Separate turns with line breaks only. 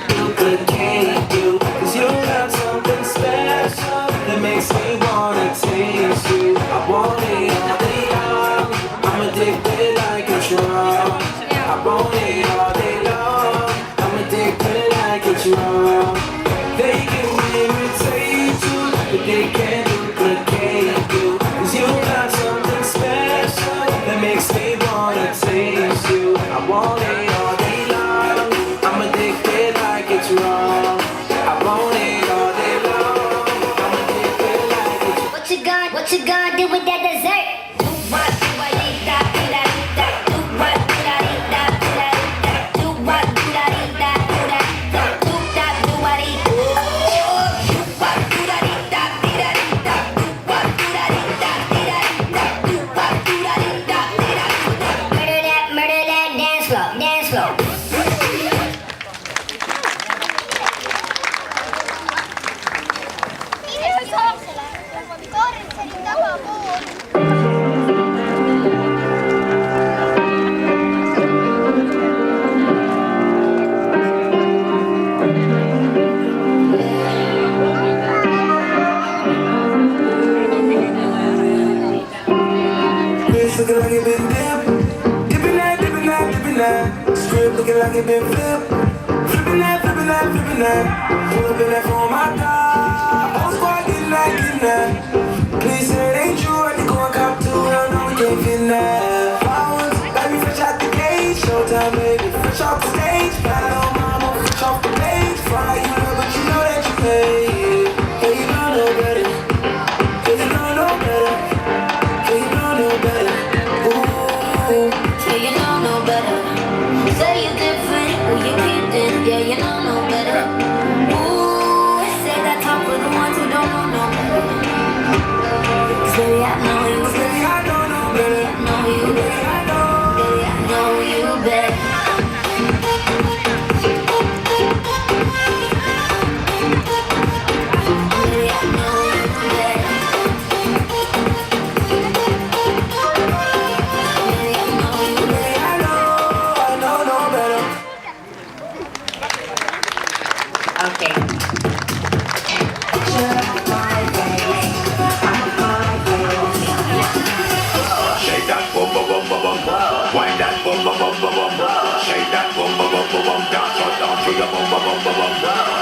duplicate you. Cause you got something special that makes me wanna taste you. I want it all day long. I'm addicted like a drug. I want it all day long. I'm addicted like a drug. They can imitate you, but they can't duplicate you. Cause you got something special that makes me wanna taste you. I want it all day long. I'm addicted like it's wrong. I want it all day long. I'm addicted like it's wrong.
What you gonna do with that dessert? Do what, do what, eat that, do that, eat that. Do what, do that, eat that, do that, eat that. Do what, do that, eat that, do that, eat that. Do that, do what, eat that. Do what, do that, eat that, do that, eat that. Do what, do that, eat that, do that, eat that. Do what, do that, eat that, do that, eat that. Murder that, dance floor, dance floor.
Wrist looking like it been dipped. Dipping that, dipping that, dipping that. Script looking like it been flipped. Flipping that, flipping that, flipping that. Pull up in that for my God. Whole squad getting that, getting that. Please say it ain't true. I think go and cop too. Hell no, we can't fit in that. Flowers, baby, fresh out the cage. Showtime, baby, fresh off the stage. Bad old mama, fresh off the page. Fly you know, but you know that you paid. Yeah, you know no better. Yeah, you know no better. Yeah, you know no better. Ooh.
Yeah, you know no better. Say you're different, but you keep it. Yeah, you know no better. Ooh, say that talk for the ones who don't know no better. 'Cause baby, I know you.
Baby, I don't know better.
I know you.
Baby, I know.
Baby, I know you better. Baby, I know you better. Baby, I know you better.
Baby, I know no better.
Okay.
Shake that bum bum bum bum bum. Wind that bum bum bum bum bum. Shake that bum bum bum bum bum. Dance on down to your bum bum bum bum bum.